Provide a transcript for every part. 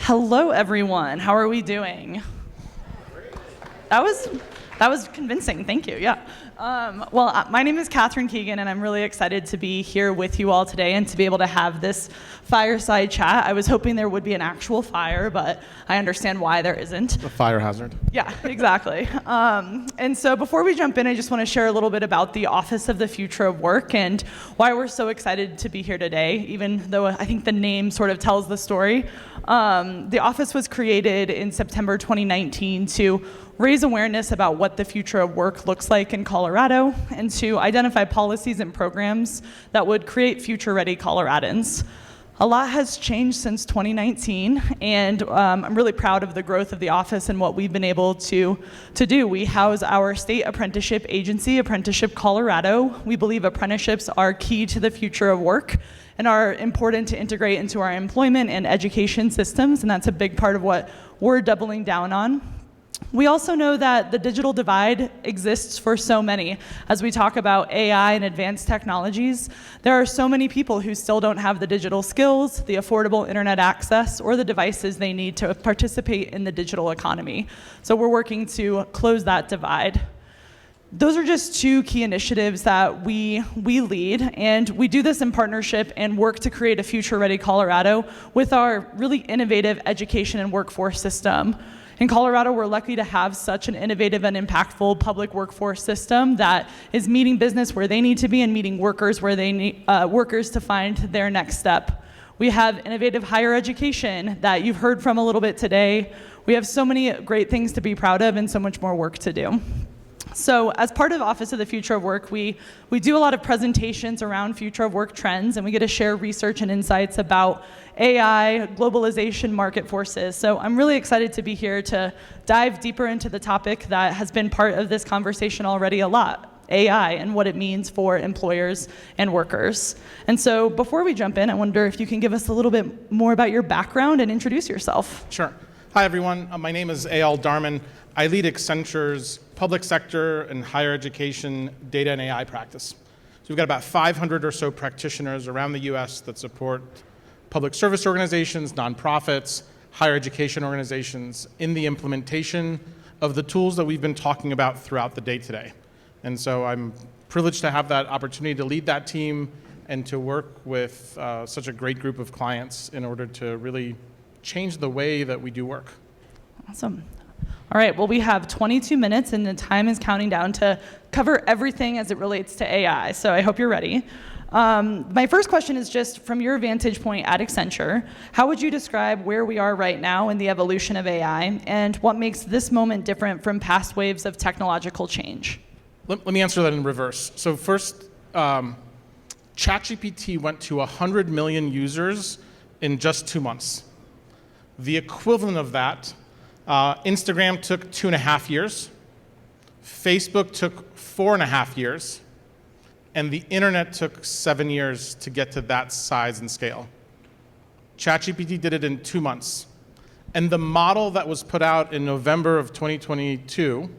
Hello, everyone. How are we doing? That was convincing. Thank you. Yeah. My name is Katherine Keegan, and I'm really excited to be here with you all today and to be able to have this fireside chat. I was hoping there would be an actual fire, but I understand why there isn't. A fire hazard. Yeah, exactly. And so before we jump in, I just want to share a little bit about the Office of the Future of Work and why we're so excited to be here today, even though I think the name sort of tells the story. The office was created in September 2019 to raise awareness about what the future of work looks like in Colorado and to identify policies and programs that would create future-ready Coloradans. A lot has changed since 2019, and I'm really proud of the growth of the office and what we've been able to do. We house our state apprenticeship agency, Apprenticeship Colorado. We believe apprenticeships are key to the future of work and are important to integrate into our employment and education systems, and that's a big part of what we're doubling down on. We also know that the digital divide exists for so many. As we talk about AI and advanced technologies, there are so many people who still don't have the digital skills, the affordable internet access, or the devices they need to participate in the digital economy. So we're working to close that divide. Those are just two key initiatives that we lead, and we do this in partnership and work to create a future-ready Colorado with our really innovative education and workforce system. In Colorado, we're lucky to have such an innovative and impactful public workforce system that is meeting business where they need to be and meeting workers where they need workers to find their next step. We have innovative higher education that you've heard from a little bit today. We have so many great things to be proud of and so much more work to do. So as part of Office of the Future of Work, we do a lot of presentations around future of work trends, and we get to share research and insights about AI, globalization, market forces. So I'm really excited to be here to dive deeper into the topic that has been part of this conversation already a lot, AI and what it means for employers and workers. And so before we jump in, I wonder if you can give us a little bit more about your background and introduce yourself. Sure. Hi, everyone. My name is Eyal Darmon. I lead Accenture's public sector and higher education data and AI practice. So we've got about 500 or so practitioners around the US that support public service organizations, nonprofits, higher education organizations in the implementation of the tools that we've been talking about throughout the day today. And so I'm privileged to have that opportunity to lead that team and to work with such a great group of clients in order to really change the way that we do work. Awesome. All right, well, we have 22 minutes, and the time is counting down to cover everything as it relates to AI, so I hope you're ready. My first question is just from your vantage point at Accenture, how would you describe where we are right now in the evolution of AI, and what makes this moment different from past waves of technological change? Let me answer that in reverse. So first, ChatGPT went to 100 million users in just 2 months. The equivalent of that, Instagram took 2.5 years, Facebook took 4.5 years, and the internet took 7 years to get to that size and scale. ChatGPT did it in 2 months. And the model that was put out in November of 2022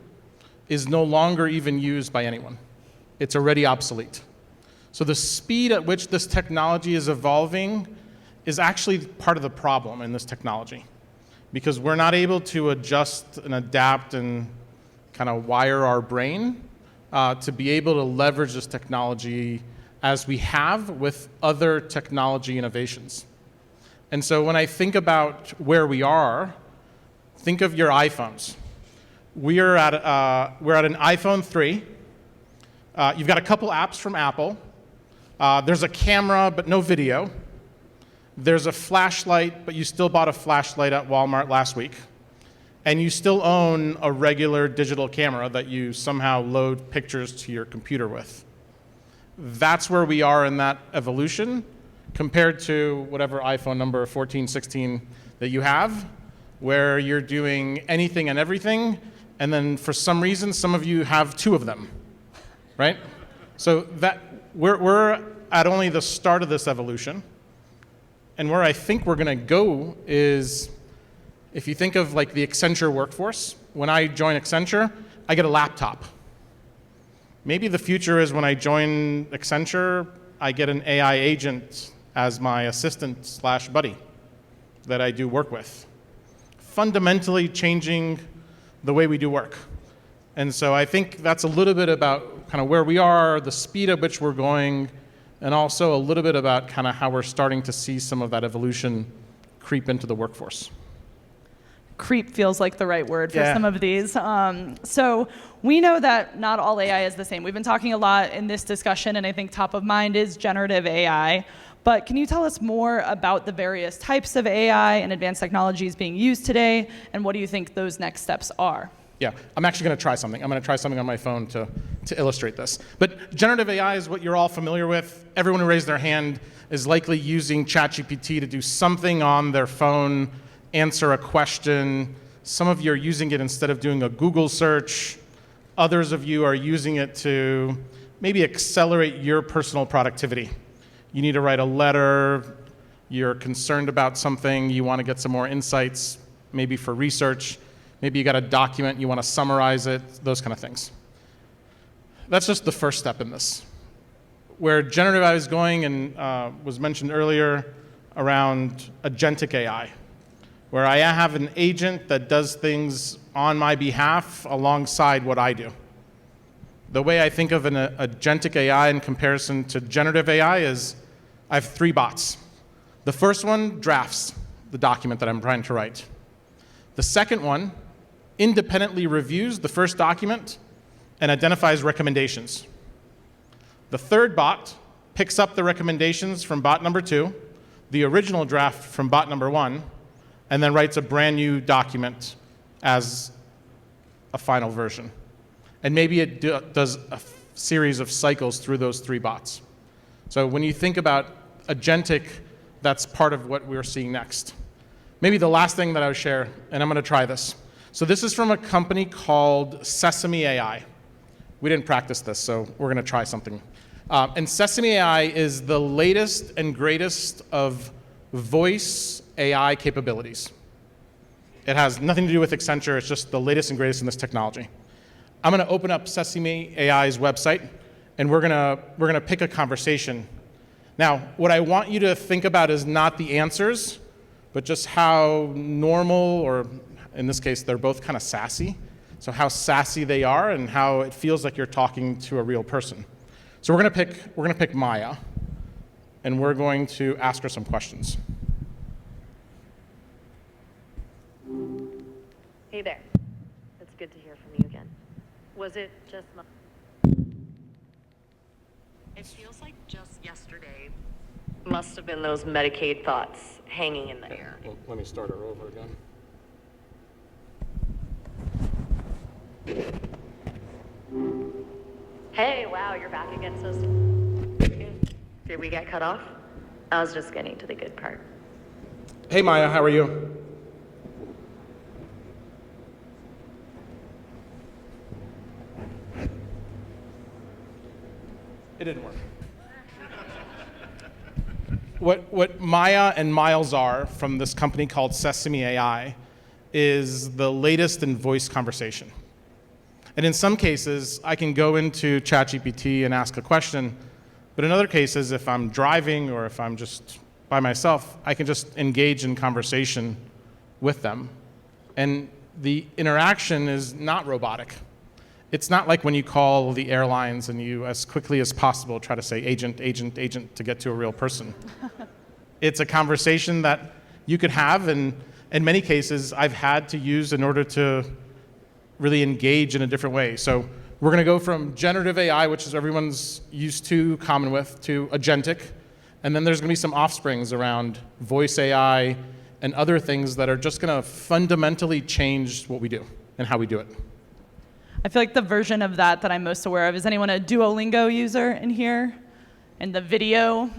is no longer even used by anyone. It's already obsolete. So the speed at which this technology is evolving is actually part of the problem in this technology, because we're not able to adjust and adapt and kind of wire our brain to be able to leverage this technology as we have with other technology innovations. And so when I think about where we are, think of your iPhones. We're at an iPhone 3. You've got a couple apps from Apple. There's a camera, but no video. There's a flashlight, but you still bought a flashlight at Walmart last week. And you still own a regular digital camera that you somehow load pictures to your computer with. That's where we are in that evolution compared to whatever iPhone number 14, 16 that you have, where you're doing anything and everything, and then for some reason, some of you have 2 of them, right? So that we're at only the start of this evolution. And where I think we're going to go is, if you think of like the Accenture workforce, when I join Accenture, I get a laptop. Maybe the future is when I join Accenture, I get an AI agent as my assistant/buddy that I do work with. fundamentally changing the way we do work. And so I think that's a little bit about kind of where we are, the speed at which we're going, and also a little bit about kind of how we're starting to see some of that evolution creep into the workforce. Creep feels like the right word for some of these. So we know that not all AI is the same. We've been talking a lot in this discussion, and I think top of mind is generative AI. But can you tell us more about the various types of AI and advanced technologies being used today, and what do you think those next steps are? Yeah, I'm actually going to try something. I'm going to try something on my phone to illustrate this. But generative AI is what you're all familiar with. Everyone who raised their hand is likely using ChatGPT to do something on their phone, answer a question. Some of you are using it instead of doing a Google search. Others of you are using it to maybe accelerate your personal productivity. You need to write a letter, you're concerned about something, you want to get some more insights, maybe for research, maybe you got a document, you want to summarize it, those kind of things. That's just the first step in this. Where generative AI is going, and was mentioned earlier, around agentic AI, where I have an agent that does things on my behalf alongside what I do. The way I think of an agentic AI in comparison to generative AI is I have 3 bots. The first one drafts the document that I'm trying to write. The second one independently reviews the first document and identifies recommendations. The third bot picks up the recommendations from bot number 2, the original draft from bot number 1, and then writes a brand new document as a final version. And maybe it does a series of cycles through those 3 bots. So when you think about agentic, that's part of what we're seeing next. Maybe the last thing that I would share, and I'm going to try this. So this is from a company called Sesame AI. We didn't practice this, so we're going to try something. And Sesame AI is the latest and greatest of voice AI capabilities. It has nothing to do with Accenture. It's just the latest and greatest in this technology. I'm going to open up Sesame AI's website, and we're going to pick a conversation. Now, what I want you to think about is not the answers, but just how normal, or in this case, they're both kind of sassy. So how sassy they are and how it feels like you're talking to a real person. So we're going to pick Maya, and we're going to ask her some questions. Hey there. It's good to hear from you again. Was it just... It feels like just yesterday must have been those Medicaid thoughts hanging in the air. Well, let me start her over again. Hey, wow, you're back again so soon. Did we get cut off? I was just getting to the good part. Hey, Maya, how are you? It didn't work. What Maya and Miles are from this company called Sesame AI is the latest in voice conversation. And in some cases, I can go into ChatGPT and ask a question, but in other cases, if I'm driving or if I'm just by myself, I can just engage in conversation with them. And the interaction is not robotic. It's not like when you call the airlines and you, as quickly as possible, try to say agent, agent, agent to get to a real person. It's a conversation that you could have, and in many cases, I've had to use in order to really engage in a different way. So we're going to go from generative AI, which is everyone's used to, common with, to agentic. And then there's going to be some offsprings around voice AI and other things that are just going to fundamentally change what we do and how we do it. I feel like the version of that I'm most aware of, is anyone a Duolingo user in here? And the video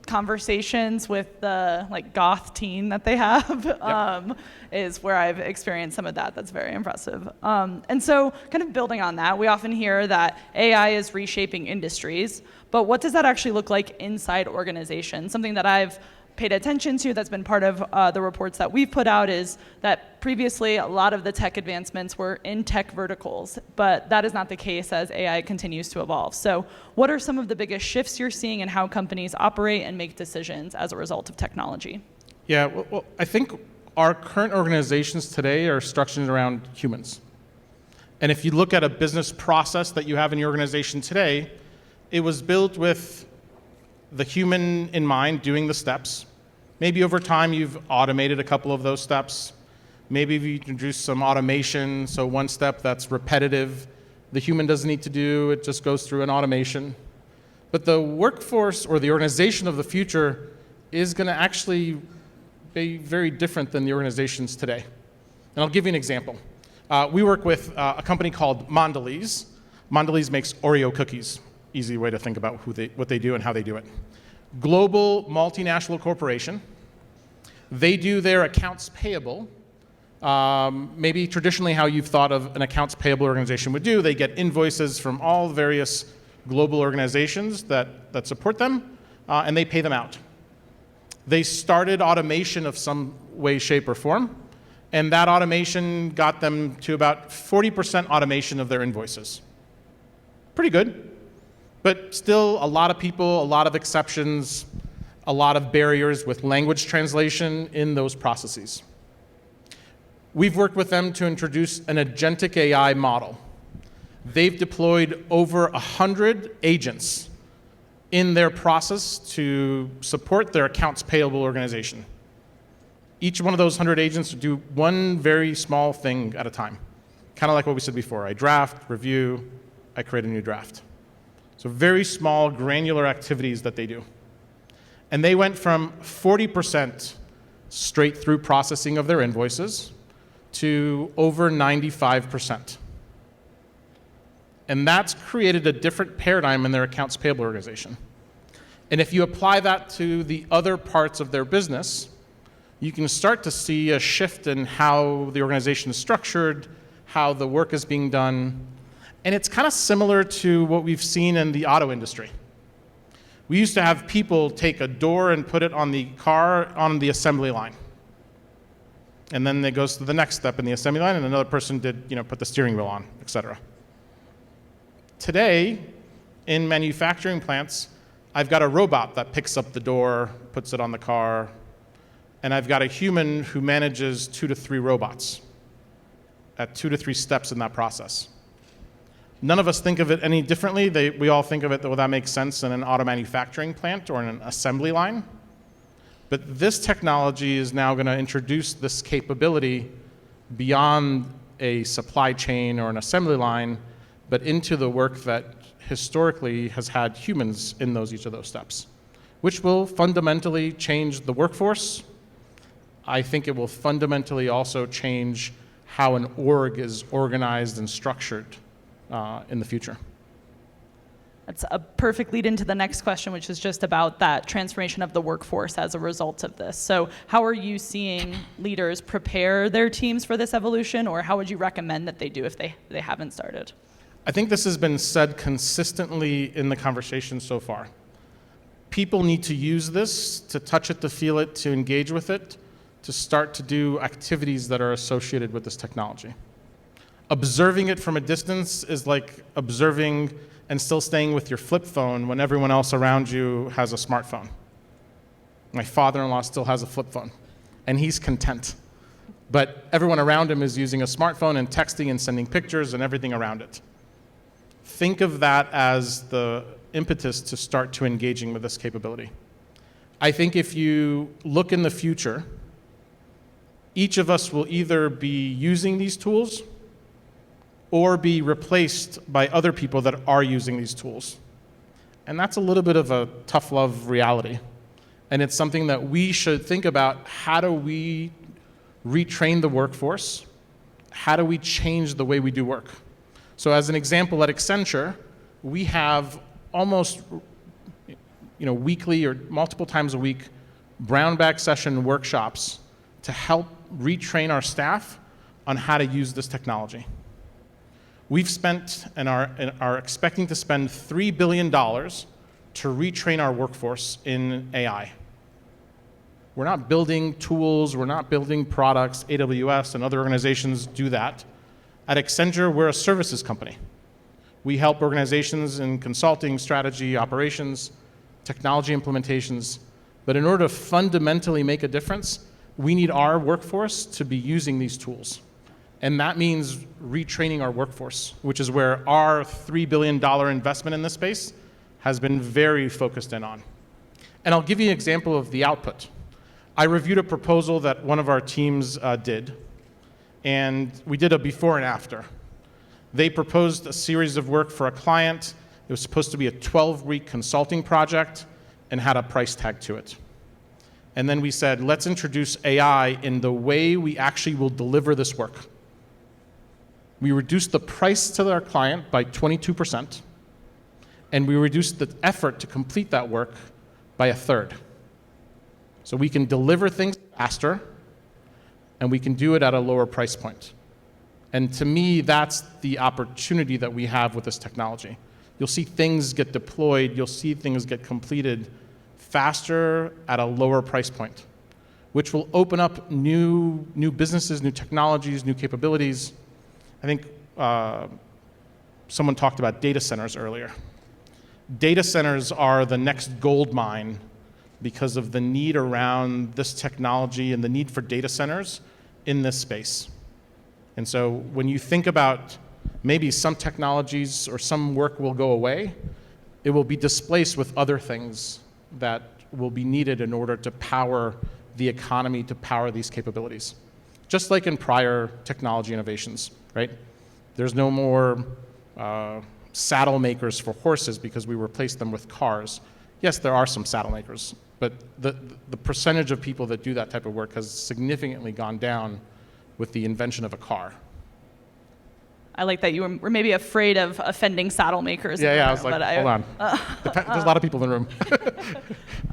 conversations with the goth teen that they have is where I've experienced some of that. That's very impressive. And so kind of building on that, we often hear that AI is reshaping industries, but what does that actually look like inside organizations? Something that I've paid attention to that's been part of the reports that we've put out is that previously a lot of the tech advancements were in tech verticals, but that is not the case as AI continues to evolve. So what are some of the biggest shifts you're seeing in how companies operate and make decisions as a result of technology? Yeah, well, I think our current organizations today are structured around humans. And if you look at a business process that you have in your organization today, it was built with the human in mind doing the steps. Maybe over time you've automated a couple of those steps. Maybe you introduced some automation, so one step that's repetitive, the human doesn't need to do, it just goes through an automation. But the workforce or the organization of the future is going to actually be very different than the organizations today. And I'll give you an example. We work with a company called Mondelez. Mondelez makes Oreo cookies. Easy way to think about what they do and how they do it. Global multinational corporation. They do their accounts payable. Maybe traditionally how you've thought of an accounts payable organization would do. They get invoices from all various global organizations that support them, and they pay them out. They started automation of some way, shape, or form, and that automation got them to about 40% automation of their invoices. Pretty good, but still a lot of people, a lot of exceptions, a lot of barriers with language translation in those processes. We've worked with them to introduce an agentic AI model. They've deployed over 100 agents in their process to support their accounts payable organization. Each one of those 100 agents do one very small thing at a time. Kind of like what we said before. I draft, review, I create a new draft. So very small, granular activities that they do. And they went from 40% straight through processing of their invoices to over 95%. And that's created a different paradigm in their accounts payable organization. And if you apply that to the other parts of their business, you can start to see a shift in how the organization is structured, how the work is being done. And it's kind of similar to what we've seen in the auto industry. We used to have people take a door and put it on the car on the assembly line. And then it goes to the next step in the assembly line, and another person did, put the steering wheel on, et cetera. Today, in manufacturing plants, I've got a robot that picks up the door, puts it on the car, and I've got a human who manages 2 to 3 robots at 2 to 3 steps in that process. None of us think of it any differently. We all think of it, well, that makes sense in an auto manufacturing plant or in an assembly line. But this technology is now going to introduce this capability beyond a supply chain or an assembly line, but into the work that historically has had humans in each of those steps, which will fundamentally change the workforce. I think it will fundamentally also change how an org is organized and structured in the future. That's a perfect lead into the next question, which is just about that transformation of the workforce as a result of this. So how are you seeing leaders prepare their teams for this evolution, or how would you recommend that they do if they haven't started? I think this has been said consistently in the conversation so far. People need to use this, to touch it, to feel it, to engage with it, to start to do activities that are associated with this technology. Observing it from a distance is like observing and still staying with your flip phone when everyone else around you has a smartphone. My father-in-law still has a flip phone, and he's content. But everyone around him is using a smartphone and texting and sending pictures and everything around it. Think of that as the impetus to start to engaging with this capability. I think if you look in the future, each of us will either be using these tools or be replaced by other people that are using these tools. And that's a little bit of a tough love reality. And it's something that we should think about. How do we retrain the workforce? How do we change the way we do work? So as an example, at Accenture, we have almost weekly or multiple times a week brown bag session workshops to help retrain our staff on how to use this technology. We've spent and are expecting to spend $3 billion to retrain our workforce in AI. We're not building tools, we're not building products. AWS and other organizations do that. At Accenture, we're a services company. We help organizations in consulting, strategy, operations, technology implementations. But in order to fundamentally make a difference, we need our workforce to be using these tools. And that means retraining our workforce, which is where our $3 billion investment in this space has been very focused in on. And I'll give you an example of the output. I reviewed a proposal that one of our teams did, and we did a before and after. They proposed a series of work for a client. It was supposed to be a 12-week consulting project and had a price tag to it. And then we said, let's introduce AI in the way we actually will deliver this work. We reduced the price to our client by 22%, and we reduced the effort to complete that work by a third. So we can deliver things faster, and we can do it at a lower price point. And to me, that's the opportunity that we have with this technology. You'll see things get deployed, you'll see things get completed faster at a lower price point, which will open up new businesses, new technologies, new capabilities. I think someone talked about data centers earlier. Data centers are the next gold mine because of the need around this technology and the need for data centers in this space. And so when you think about maybe some technologies or some work will go away, it will be displaced with other things that will be needed in order to power the economy, to power these capabilities. Just like in prior technology innovations, right? There's no more saddle makers for horses because we replaced them with cars. Yes, there are some saddle makers, but the percentage of people that do that type of work has significantly gone down with the invention of a car. I like that you were maybe afraid of offending saddle makers. Yeah, I was like, hold on. There's a lot of people in the room.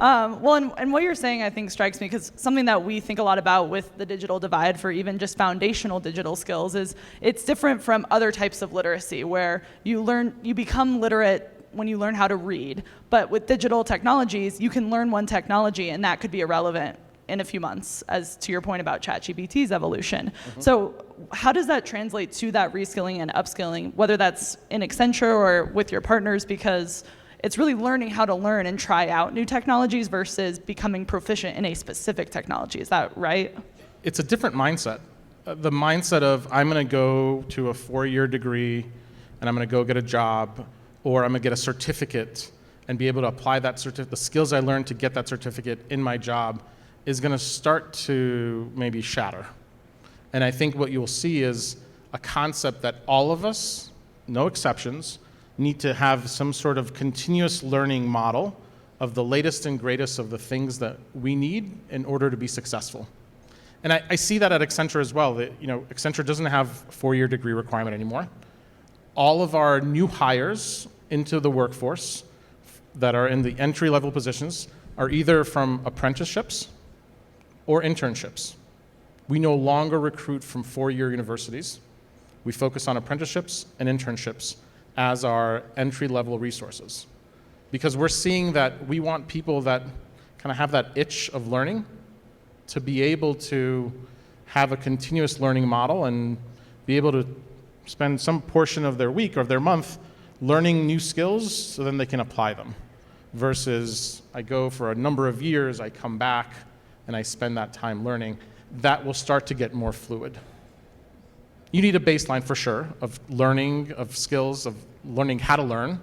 Well, and what you're saying, I think, strikes me because something that we think a lot about with the digital divide for even just foundational digital skills is it's different from other types of literacy where you become literate when you learn how to read. But with digital technologies, you can learn one technology and that could be irrelevant in a few months, as to your point about ChatGPT's evolution. Mm-hmm. So how does that translate to that reskilling and upskilling, whether that's in Accenture or with your partners, because it's really learning how to learn and try out new technologies versus becoming proficient in a specific technology. Is that right? It's a different mindset. The mindset of I'm going to go to a 4-year degree and I'm going to go get a job, or I'm going to get a certificate and be able to apply that the skills I learned to get that certificate in my job is going to start to maybe shatter. And I think what you'll see is a concept that all of us, no exceptions, need to have some sort of continuous learning model of the latest and greatest of the things that we need in order to be successful. And I see that at Accenture as well. That, Accenture doesn't have a 4-year degree requirement anymore. All of our new hires into the workforce that are in the entry-level positions are either from apprenticeships or internships. We no longer recruit from 4-year universities. We focus on apprenticeships and internships as our entry-level resources. Because we're seeing that we want people that kind of have that itch of learning to be able to have a continuous learning model and be able to spend some portion of their week or their month learning new skills so then they can apply them. Versus I go for a number of years, I come back, and I spend that time learning. That will start to get more fluid. You need a baseline for sure of learning, of skills, of learning how to learn,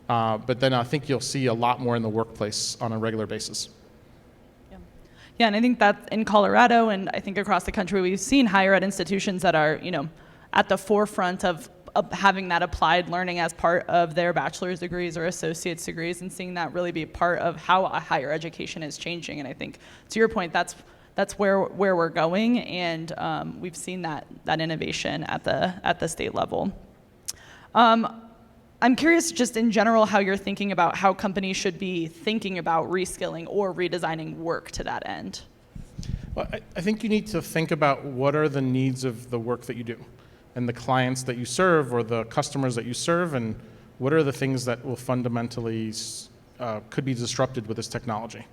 but then I think you'll see a lot more in the workplace on a regular basis. Yeah, and I think that in Colorado and I think across the country, we've seen higher ed institutions that are, at the forefront of having that applied learning as part of their bachelor's degrees or associate's degrees, and seeing that really be part of how a higher education is changing. And I think, to your point, that's where we're going, and we've seen that innovation at the state level. I'm curious, just in general, how you're thinking about how companies should be thinking about reskilling or redesigning work to that end. Well, I think you need to think about what are the needs of the work that you do, and the clients that you serve or the customers that you serve, and what are the things that will fundamentally could be disrupted with this technology.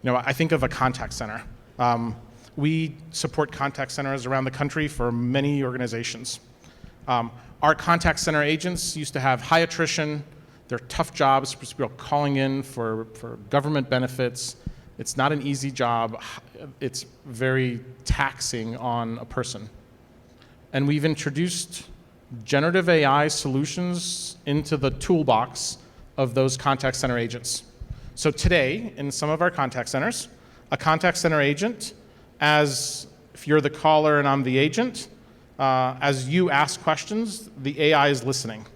I think of a contact center. We support contact centers around the country for many organizations. Our contact center agents used to have high attrition. They're tough jobs, people calling in for government benefits, It's not an easy job. It's very taxing on a person. And we've introduced generative AI solutions into the toolbox of those contact center agents. So today, in some of our contact centers, a contact center agent, as if you're the caller and I'm the agent, as you ask questions, the AI is listening.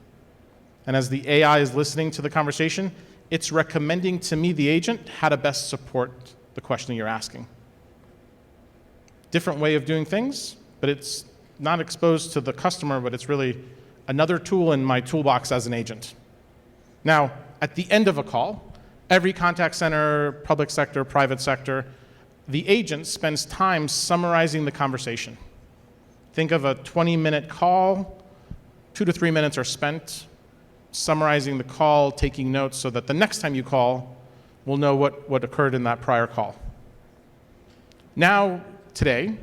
And as the AI is listening to the conversation, it's recommending to me, the agent, how to best support the question you're asking. Different way of doing things, but it's not exposed to the customer, but it's really another tool in my toolbox as an agent. Now, at the end of a call, every contact center, public sector, private sector, the agent spends time summarizing the conversation. Think of a 20-minute call, 2 to 3 minutes are spent summarizing the call, taking notes so that the next time you call, we'll know what occurred in that prior call. Now, today,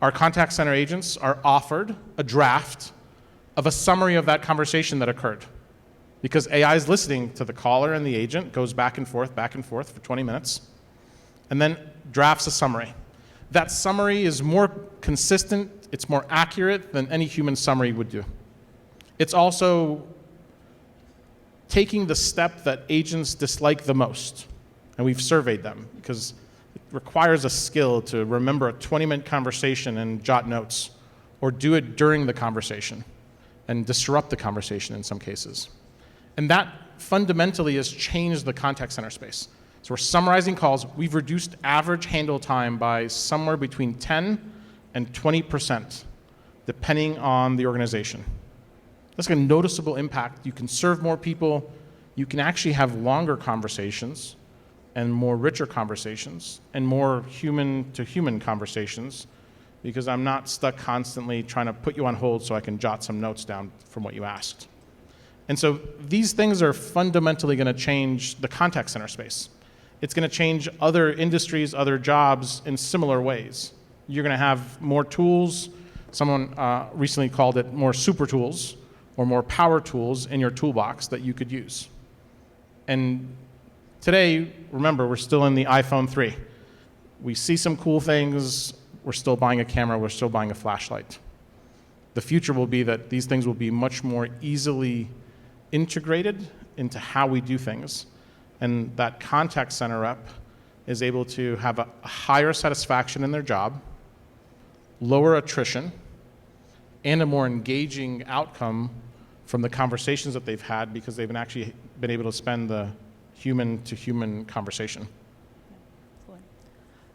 our contact center agents are offered a draft of a summary of that conversation that occurred. Because AI is listening to the caller and the agent, goes back and forth for 20 minutes, and then drafts a summary. That summary is more consistent, it's more accurate than any human summary would do. It's also taking the step that agents dislike the most, and we've surveyed them, because it requires a skill to remember a 20-minute conversation and jot notes, or do it during the conversation, and disrupt the conversation in some cases. And that fundamentally has changed the contact center space. So we're summarizing calls. We've reduced average handle time by somewhere between 10 and 20%, depending on the organization. That's a noticeable impact. You can serve more people. You can actually have longer conversations and more richer conversations and more human-to-human conversations, because I'm not stuck constantly trying to put you on hold so I can jot some notes down from what you asked. And so these things are fundamentally going to change the contact center space. It's going to change other industries, other jobs in similar ways. You're going to have more tools. Someone recently called it more super tools or more power tools in your toolbox that you could use. And today, remember, we're still in the iPhone 3. We see some cool things. We're still buying a camera. We're still buying a flashlight. The future will be that these things will be much more easily integrated into how we do things, and that contact center rep is able to have a higher satisfaction in their job, lower attrition, and a more engaging outcome from the conversations that they've had, because they've actually been able to spend the human-to-human conversation.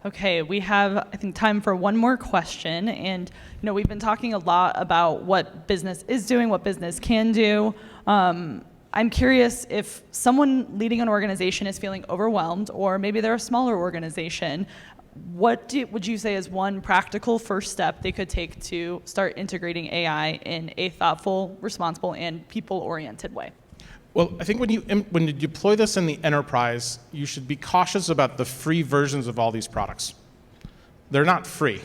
Okay, we have, I think, time for one more question. And we've been talking a lot about what business is doing, what business can do. I'm curious if someone leading an organization is feeling overwhelmed, or maybe they're a smaller organization, what would you say is one practical first step they could take to start integrating AI in a thoughtful, responsible, and people-oriented way? Well, I think when you deploy this in the enterprise, you should be cautious about the free versions of all these products. They're not free.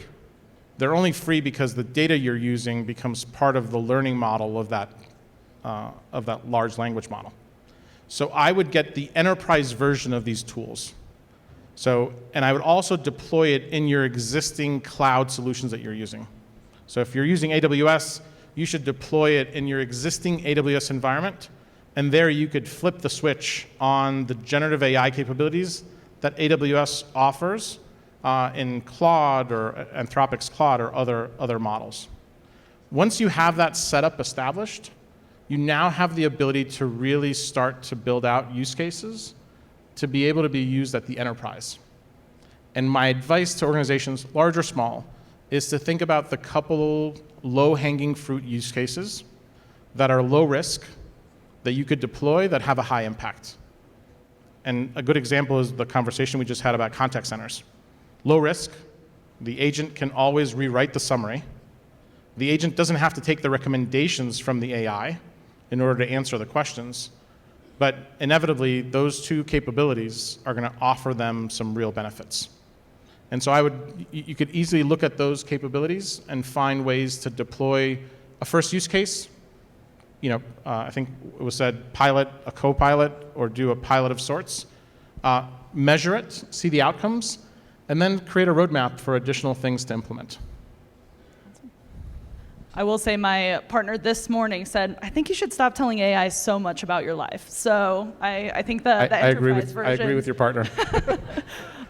They're only free because the data you're using becomes part of the learning model of that large language model. So I would get the enterprise version of these tools. And I would also deploy it in your existing cloud solutions that you're using. So if you're using AWS, you should deploy it in your existing AWS environment, and there you could flip the switch on the generative AI capabilities that AWS offers in Claude or Anthropic's Claude or other models. Once you have that setup established, you now have the ability to really start to build out use cases to be able to be used at the enterprise. And my advice to organizations, large or small, is to think about the couple low-hanging fruit use cases that are low risk, that you could deploy, that have a high impact. And a good example is the conversation we just had about contact centers. Low risk, the agent can always rewrite the summary. The agent doesn't have to take the recommendations from the AI in order to answer the questions. But inevitably, those two capabilities are going to offer them some real benefits. And so you could easily look at those capabilities and find ways to deploy a first use case. I think it was said pilot, a co-pilot, or do a pilot of sorts. measure it, see the outcomes, and then create a roadmap for additional things to implement. I will say my partner this morning said, I think you should stop telling AI so much about your life. So I think the enterprise version. I agree with your partner.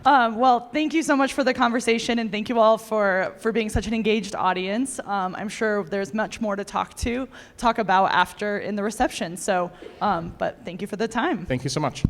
Well, thank you so much for the conversation, and thank you all for being such an engaged audience. I'm sure there's much more to talk about after in the reception. So, but thank you for the time. Thank you so much.